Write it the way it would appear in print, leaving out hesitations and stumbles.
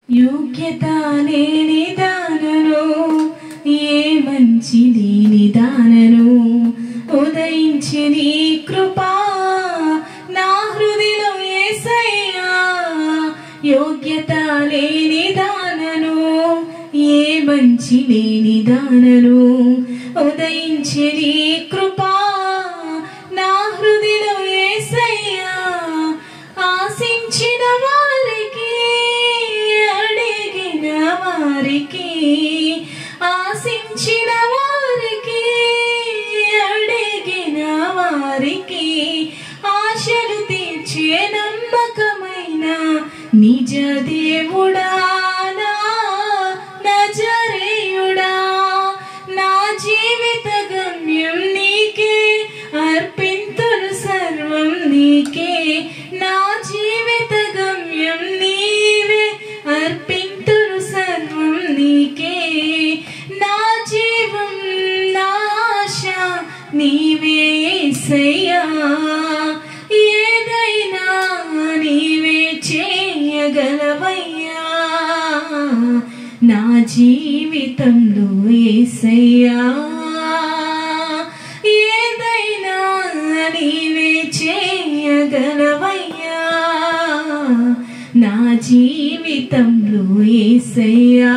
యోగ్యత లేని దానను, ఏ మంచి లేని దానను, ఉదయించి నీ కృపా నా హృదయలో యేసయ్యా. యోగ్యత లేని దానను, ఏ మంచి లేని దానను, ఉదయించి నీ కృపా నా హృదయలో యేసయ్యా. ఆశించిన వారికి, అడిగిన వారికి, ఆశించిన వారికి, అడిగిన వారికి ఆశలు తీర్చే నమ్మకమైన నిజ దేవుడా, నా నజరేయుడా. నా జీవిత గమ్యం నీకే, అర్పింతును సర్వం నీకే. నా జీవిత గమ్యం నీవే, అర్పింతును సర్వం నీకే. నా జీవం నా ఆశ నీవే యేసయ్యా. ఏదైనా నీవే చేయగలవయ్యా నా జీవితంలో యేసయ్యా. ఏదైనా నీవే చేయగలవయ్యా నా జీవితంలో యేసయ్యా.